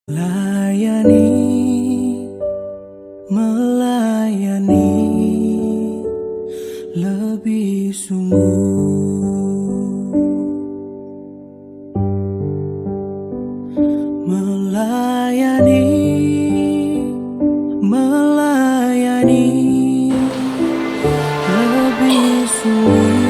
Layani, melayani lebih sungguh, melayani, melayani lebih sungguh.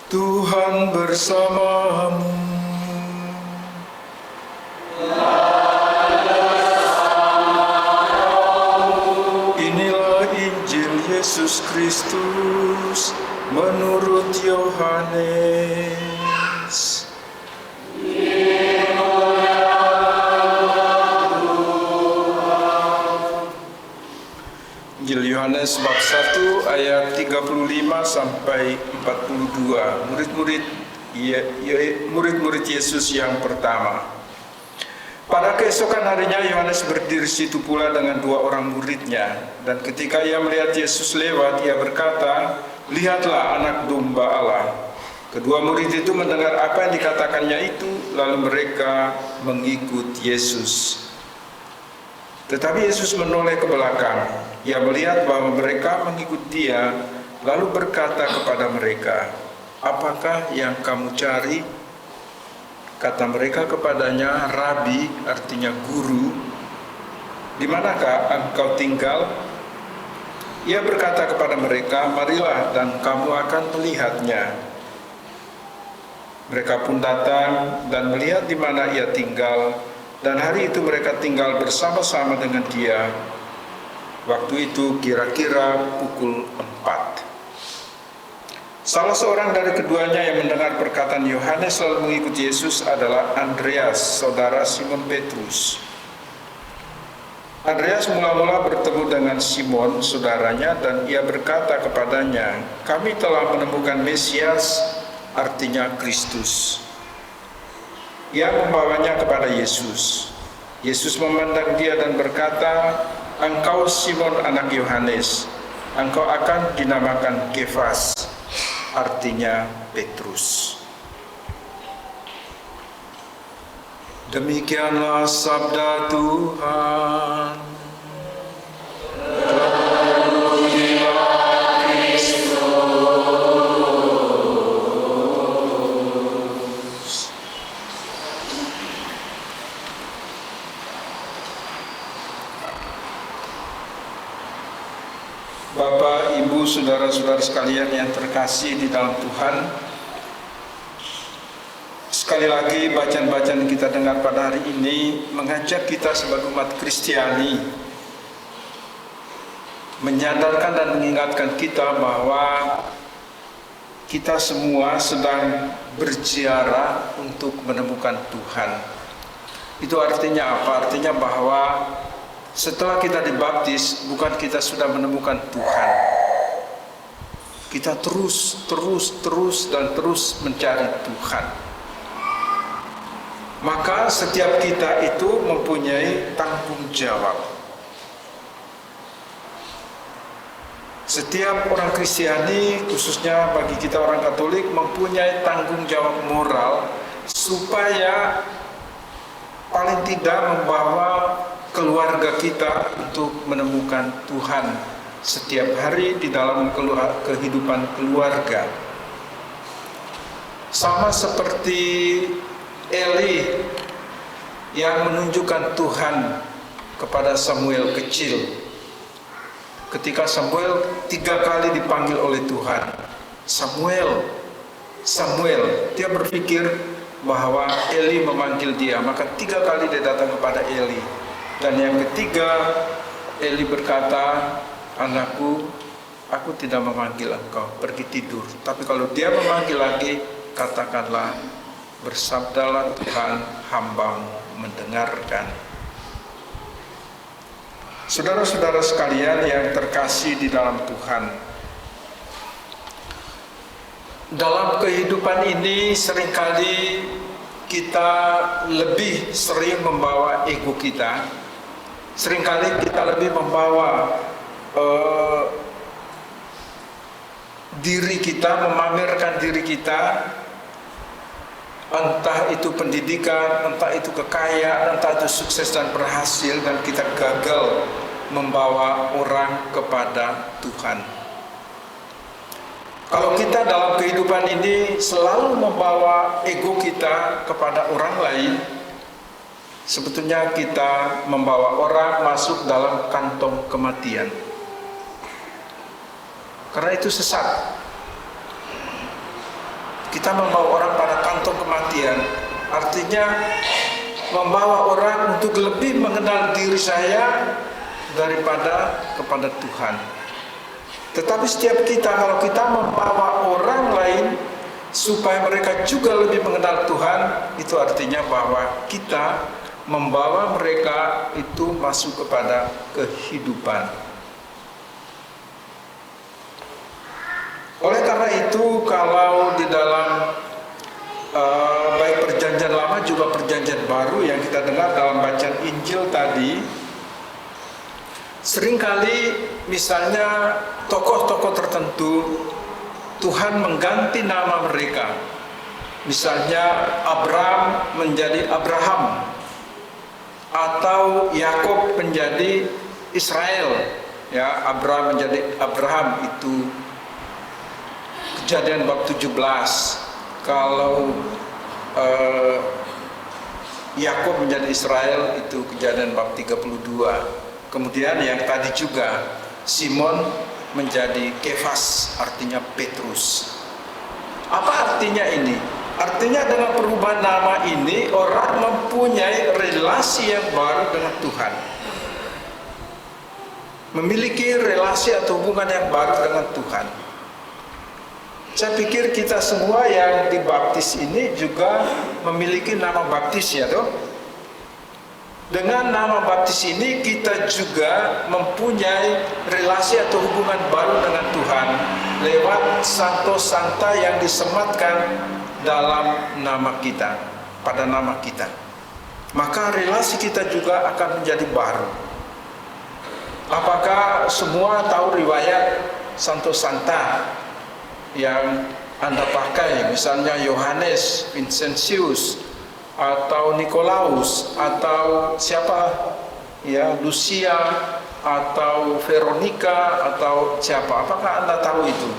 Tuhan bersamamu. Inilah Injil Yesus Kristus menurut Yohanes. Injil Yohanes bab 1 ayat 35 sampai 42. Murid-murid Yesus yang pertama. Pada keesokan harinya Yohanes berdiri situ pula dengan dua orang muridnya, dan ketika ia melihat Yesus lewat, ia berkata, "Lihatlah anak domba Allah." Kedua murid itu mendengar apa yang dikatakannya itu, lalu mereka mengikut Yesus. Tetapi Yesus menoleh ke belakang. Ia melihat bahwa mereka mengikut dia, lalu berkata kepada mereka, "Apakah yang kamu cari?" Kata mereka kepadanya, "Rabi," artinya guru, "di manakah engkau tinggal?" Ia berkata kepada mereka, "Marilah dan kamu akan melihatnya." Mereka pun datang dan melihat di mana ia tinggal, dan hari itu mereka tinggal bersama-sama dengan dia. Waktu itu kira-kira pukul 4. Salah seorang dari keduanya yang mendengar perkataan Yohanes lalu mengikut Yesus adalah Andreas, saudara Simon Petrus. Andreas mula-mula bertemu dengan Simon, saudaranya, dan ia berkata kepadanya, "Kami telah menemukan Mesias," artinya Kristus. Ia membawanya kepada Yesus. Yesus memandang dia dan berkata, "Engkau Simon anak Yohanes, engkau akan dinamakan Kefas," artinya Petrus. Demikianlah sabda Tuhan. Bapak, Ibu, saudara-saudara sekalian yang terkasih di dalam Tuhan, sekali lagi bacaan-bacaan yang kita dengar pada hari ini mengajak kita sebagai umat Kristiani menyadarkan dan mengingatkan kita bahwa kita semua sedang berziarah untuk menemukan Tuhan. Itu artinya apa? Artinya bahwa setelah kita dibaptis, bukan kita sudah menemukan Tuhan. Kita terus mencari Tuhan. Maka setiap kita itu mempunyai tanggung jawab. Setiap orang Kristiani, khususnya bagi kita orang Katolik, mempunyai tanggung jawab moral supaya paling tidak membawa keluarga kita untuk menemukan Tuhan setiap hari di dalam kehidupan keluarga. Sama seperti Eli yang menunjukkan Tuhan kepada Samuel kecil. Ketika Samuel 3 kali dipanggil oleh Tuhan, Samuel, Samuel, dia berpikir bahwa Eli memanggil dia, maka 3 kali dia datang kepada Eli. Dan yang ketiga, Eli berkata, anakku, aku tidak memanggil engkau, pergi tidur. Tapi kalau dia memanggil lagi, katakanlah, bersabdalah Tuhan, hambamu mendengarkan. Saudara-saudara sekalian yang terkasih di dalam Tuhan, dalam kehidupan ini seringkali kita lebih sering membawa ego kita. Seringkali kita lebih membawa diri kita, memamerkan diri kita, entah itu pendidikan, entah itu kekayaan, entah itu sukses dan berhasil, dan kita gagal membawa orang kepada Tuhan. Kalau kita dalam kehidupan ini selalu membawa ego kita kepada orang lain, sebetulnya kita membawa orang masuk dalam kantong kematian. Karena itu sesat. Kita membawa orang pada kantong kematian, artinya membawa orang untuk lebih mengenal diri saya daripada kepada Tuhan. Tetapi setiap kita, kalau kita membawa orang lain supaya mereka juga lebih mengenal Tuhan, itu artinya bahwa kita membawa mereka itu masuk kepada kehidupan. Oleh karena itu, kalau di dalam baik perjanjian lama juga perjanjian baru yang kita dengar dalam bacaan Injil tadi, seringkali misalnya tokoh-tokoh tertentu Tuhan mengganti nama mereka. Misalnya Abraham menjadi Abraham, atau Yakub menjadi Israel. Ya, Abraham menjadi Abraham, itu Kejadian bab 17. Kalau Yakub menjadi Israel, itu Kejadian bab 32. Kemudian yang tadi juga Simon menjadi Kefas, artinya Petrus. Apa artinya ini? Artinya dengan perubahan nama ini orang mempunyai relasi yang baru dengan Tuhan, memiliki relasi atau hubungan yang baru dengan Tuhan. Saya pikir kita semua yang dibaptis ini juga memiliki nama baptis, ya toh. Dengan nama baptis ini kita juga mempunyai relasi atau hubungan baru dengan Tuhan lewat santo santa yang disematkan dalam nama kita, pada nama kita. Maka relasi kita juga akan menjadi baru. Apakah semua tahu riwayat santo santa yang Anda pakai, misalnya Yohanes, Vincentius, atau Nikolaus, atau siapa, ya, Lucia, atau Veronica, atau siapa? Apakah Anda tahu itu?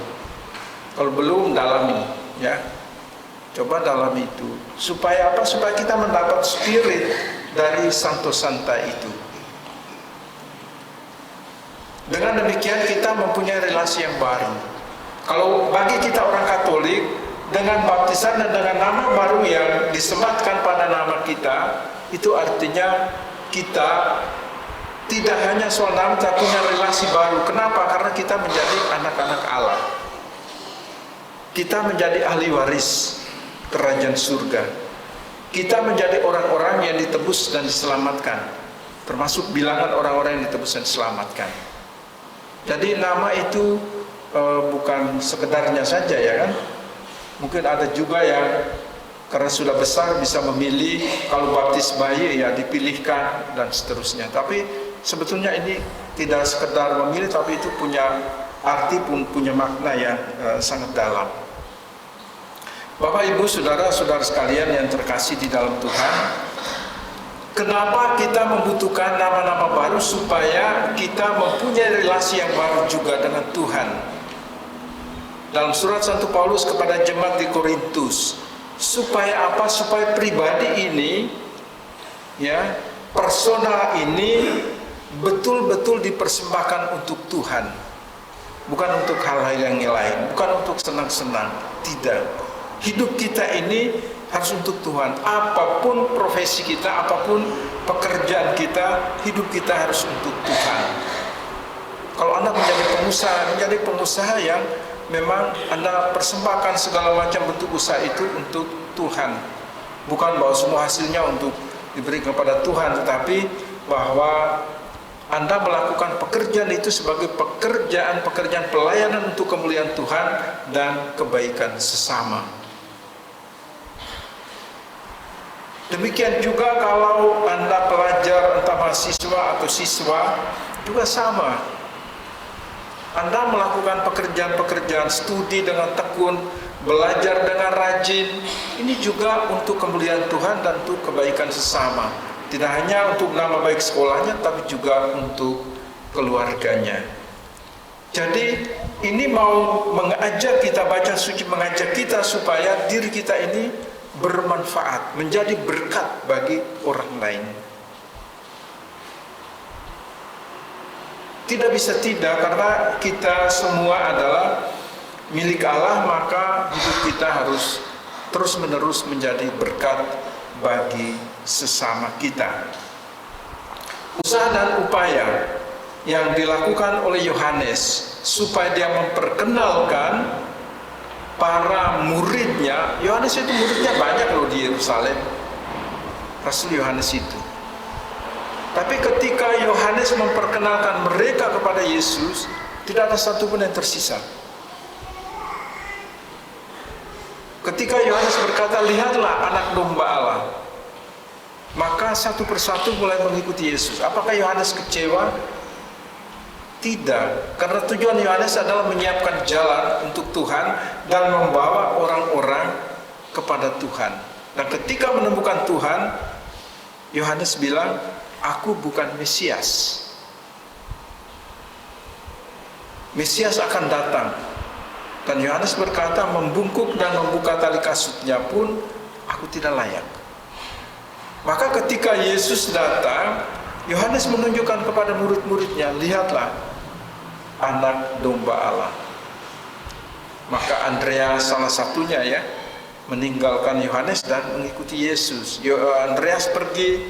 Kalau belum, dalami, ya, coba dalami itu. Supaya apa? Supaya kita mendapat spirit dari santo santa itu. Dengan demikian kita mempunyai relasi yang baru. Kalau bagi kita orang Katolik, dengan baptisan dan dengan nama baru yang disematkan pada nama kita, itu artinya kita tidak hanya soal nama, tapi punya relasi baru. Kenapa? Karena kita menjadi anak-anak Allah. Kita menjadi ahli waris kerajaan surga. Kita menjadi orang-orang yang ditebus dan diselamatkan, termasuk bilangan orang-orang yang ditebus dan diselamatkan. Jadi nama itu bukan sekedarnya saja, ya kan? Mungkin ada juga yang karena sudah besar bisa memilih, kalau baptis bayi ya dipilihkan dan seterusnya. Tapi sebetulnya ini tidak sekedar memilih, tapi itu punya arti, pun punya makna yang sangat dalam. Bapak, Ibu, saudara-saudara sekalian yang terkasih di dalam Tuhan, kenapa kita membutuhkan nama-nama baru? Supaya kita mempunyai relasi yang baru juga dengan Tuhan. Dalam surat Santo Paulus kepada jemaat di Korintus, supaya apa? Supaya pribadi ini ya, persona ini betul-betul dipersembahkan untuk Tuhan, bukan untuk hal-hal yang lain, bukan untuk senang-senang. Tidak, hidup kita ini harus untuk Tuhan. Apapun profesi kita, apapun pekerjaan kita, hidup kita harus untuk Tuhan. Kalau Anda menjadi pengusaha yang memang Anda persembahkan segala macam bentuk usaha itu untuk Tuhan. Bukan bahwa semua hasilnya untuk diberi kepada Tuhan, tetapi bahwa Anda melakukan pekerjaan itu sebagai pekerjaan pelayanan untuk kemuliaan Tuhan dan kebaikan sesama. Demikian juga kalau Anda pelajar, entah mahasiswa atau siswa, juga sama. Anda melakukan pekerjaan-pekerjaan studi dengan tekun, belajar dengan rajin, ini juga untuk kemuliaan Tuhan dan untuk kebaikan sesama. Tidak hanya untuk nama baik sekolahnya, tapi juga untuk keluarganya. Jadi ini mau mengajak kita, baca suci mengajak kita supaya diri kita ini bermanfaat, menjadi berkat bagi orang lain. Tidak bisa tidak, karena kita semua adalah milik Allah, maka hidup kita harus terus-menerus menjadi berkat bagi sesama kita. Usaha dan upaya yang dilakukan oleh Yohanes supaya dia memperkenalkan para muridnya. Yohanes itu muridnya banyak loh di Yerusalem, Rasul Yohanes itu. Tapi ketika Yohanes memperkenalkan mereka kepada Yesus, tidak ada satu pun yang tersisa. Ketika Yohanes berkata, lihatlah anak domba Allah, maka satu persatu mulai mengikuti Yesus. Apakah Yohanes kecewa? Tidak, karena tujuan Yohanes adalah menyiapkan jalan untuk Tuhan dan membawa orang-orang kepada Tuhan. Dan ketika menemukan Tuhan, Yohanes bilang, aku bukan Mesias. Mesias akan datang. Dan Yohanes berkata, membungkuk dan membuka tali kasutnya pun aku tidak layak. Maka ketika Yesus datang, Yohanes menunjukkan kepada murid-muridnya, lihatlah anak domba Allah. Maka Andreas salah satunya ya, meninggalkan Yohanes dan mengikuti Yesus. Andreas pergi,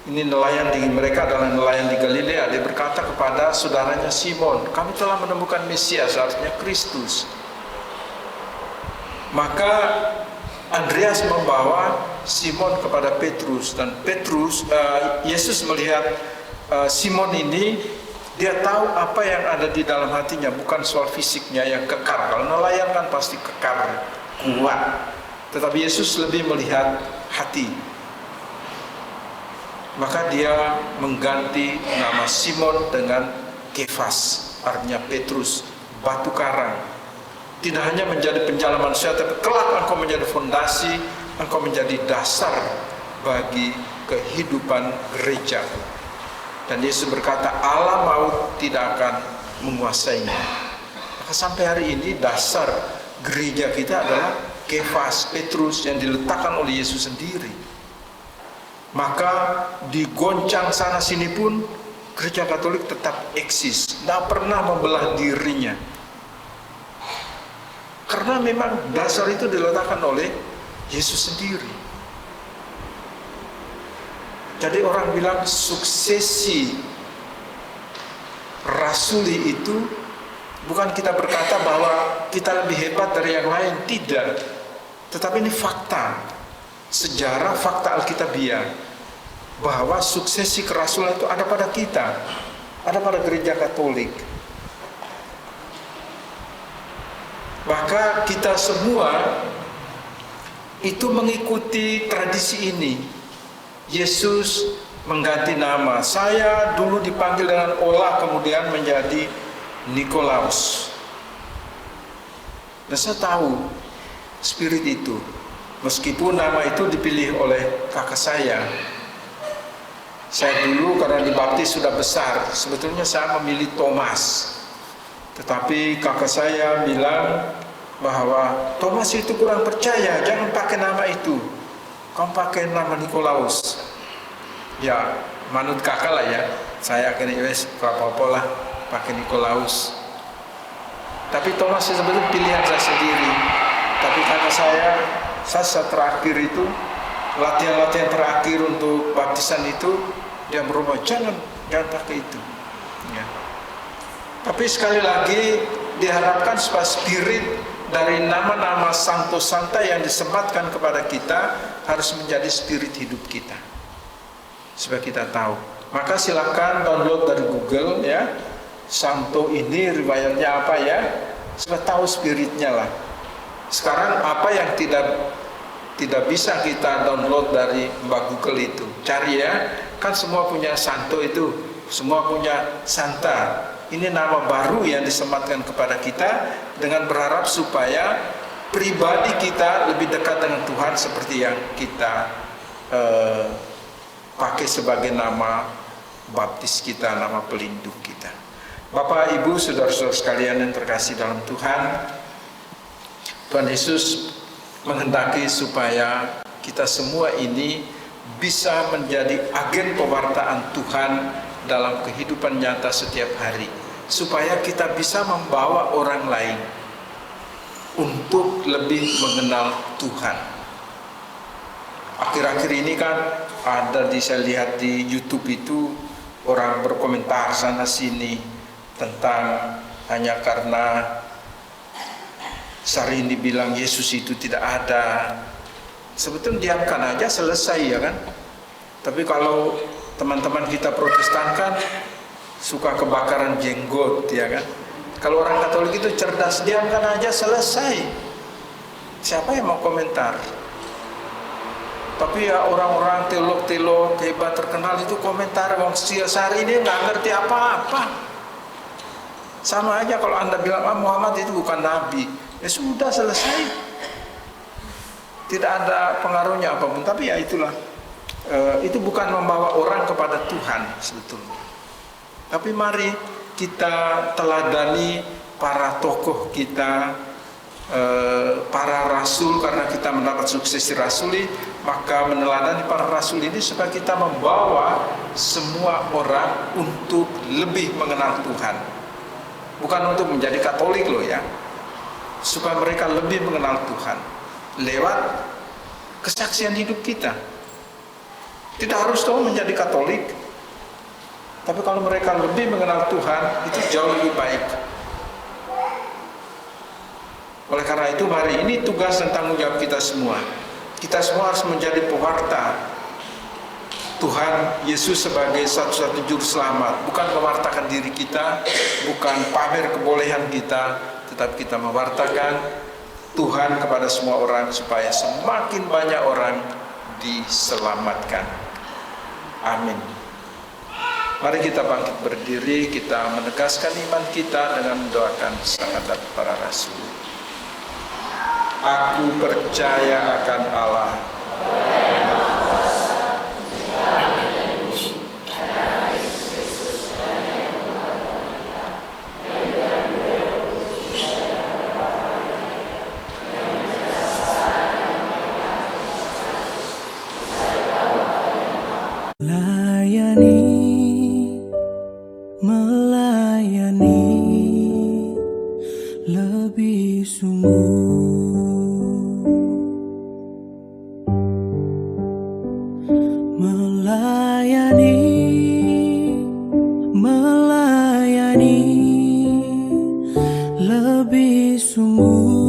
ini nelayan mereka adalah nelayan di Galilea. Dia berkata kepada saudaranya Simon, kami telah menemukan Mesias, artinya Kristus. Maka Andreas membawa Simon kepada Petrus, dan Yesus melihat Simon ini, dia tahu apa yang ada di dalam hatinya, bukan soal fisiknya yang kekar. Kalau nelayan kan pasti kekar, kuat. Tetapi Yesus lebih melihat hati. Maka dia mengganti nama Simon dengan Kefas, artinya Petrus, batu karang. Tidak hanya menjadi penjala manusia, tapi kelak engkau menjadi fondasi, engkau menjadi dasar bagi kehidupan gereja. Dan Yesus berkata, Allah maut tidak akan menguasainya. Maka sampai hari ini dasar gereja kita adalah Kefas, Petrus, yang diletakkan oleh Yesus sendiri. Maka digoncang sana sini pun gereja Katolik tetap eksis, tidak pernah membelah dirinya. Karena memang dasar itu diletakkan oleh Yesus sendiri. Jadi orang bilang suksesi rasuli itu bukan kita berkata bahwa kita lebih hebat dari yang lain, tidak. Tetapi ini fakta, sejarah, fakta Alkitabiah, bahwa suksesi kerasulan itu ada pada kita, ada pada gereja Katolik. Maka kita semua itu mengikuti tradisi ini. Yesus mengganti nama. Saya dulu dipanggil dengan Ola, kemudian menjadi Nikolaus. Dan saya tahu spirit itu, meskipun nama itu dipilih oleh kakak saya. Saya dulu karena dibaptis sudah besar, sebetulnya saya memilih Thomas. Tetapi kakak saya bilang bahwa Thomas itu kurang percaya, jangan pakai nama itu, kamu pakai nama Nikolaus. Ya, manut kakak lah ya. Saya akhirnya wes apa-apa lah pakai Nikolaus. Tapi Thomas sebetulnya pilihan saya sendiri. Tapi karena saya terakhir itu latihan terakhir untuk baptisan itu, dia berubah jangan pakai itu. Ya. Tapi sekali lagi diharapkan supaya spirit dari nama-nama santo santa yang disematkan kepada kita harus menjadi spirit hidup kita. Supaya kita tahu. Maka silakan download dari Google ya. Santo ini riwayatnya apa ya? Supaya tahu spiritnya lah. Sekarang apa yang tidak bisa kita download dari Mbak Google itu? Cari ya. Kan semua punya santo itu. Semua punya santa. Ini nama baru yang disematkan kepada kita dengan berharap supaya pribadi kita lebih dekat dengan Tuhan seperti yang kita pakai sebagai nama baptis kita, nama pelindung kita. Bapak, Ibu, saudara-saudara sekalian yang terkasih dalam Tuhan, Tuhan Yesus menghendaki supaya kita semua ini bisa menjadi agen pewartaan Tuhan dalam kehidupan nyata setiap hari, supaya kita bisa membawa orang lain untuk lebih mengenal Tuhan. Akhir-akhir ini kan saya lihat di YouTube itu orang berkomentar sana sini tentang hanya karena Syahrini bilang Yesus itu tidak ada. Sebetulnya diamkan aja selesai ya kan. Tapi kalau teman-teman kita Protestan kan suka kebakaran jenggot ya kan. Kalau orang Katolik itu cerdas, diamkan aja selesai. Siapa yang mau komentar? Tapi ya orang-orang teolog hebat terkenal itu komentar, wong Syahrini ini nggak ngerti apa-apa. Sama aja kalau Anda bilang Muhammad itu bukan nabi, ya sudah selesai. Tidak ada pengaruhnya apapun. Tapi ya itulah, itu bukan membawa orang kepada Tuhan sebetulnya. Tapi mari kita teladani para tokoh kita, para rasul, karena kita mendapat suksesi rasuli, maka meneladani para rasul ini supaya kita membawa semua orang untuk lebih mengenal Tuhan. Bukan untuk menjadi Katolik loh ya, supaya mereka lebih mengenal Tuhan lewat kesaksian hidup kita. Tidak harus tahu menjadi Katolik, tapi kalau mereka lebih mengenal Tuhan, itu jauh lebih baik. Oleh karena itu mari, ini tugas dan tanggung jawab kita semua. Kita semua harus menjadi pewarta Tuhan Yesus sebagai satu-satunya juru selamat. Bukan mewartakan diri kita, bukan pamer kebolehan kita, tetapi kita mewartakan Tuhan kepada semua orang supaya semakin banyak orang diselamatkan. Amin. Mari kita bangkit berdiri, kita menegaskan iman kita dengan mendoakan syahadat para rasul. Aku percaya akan Allah, melayani lebih sungguh, melayani lebih sungguh.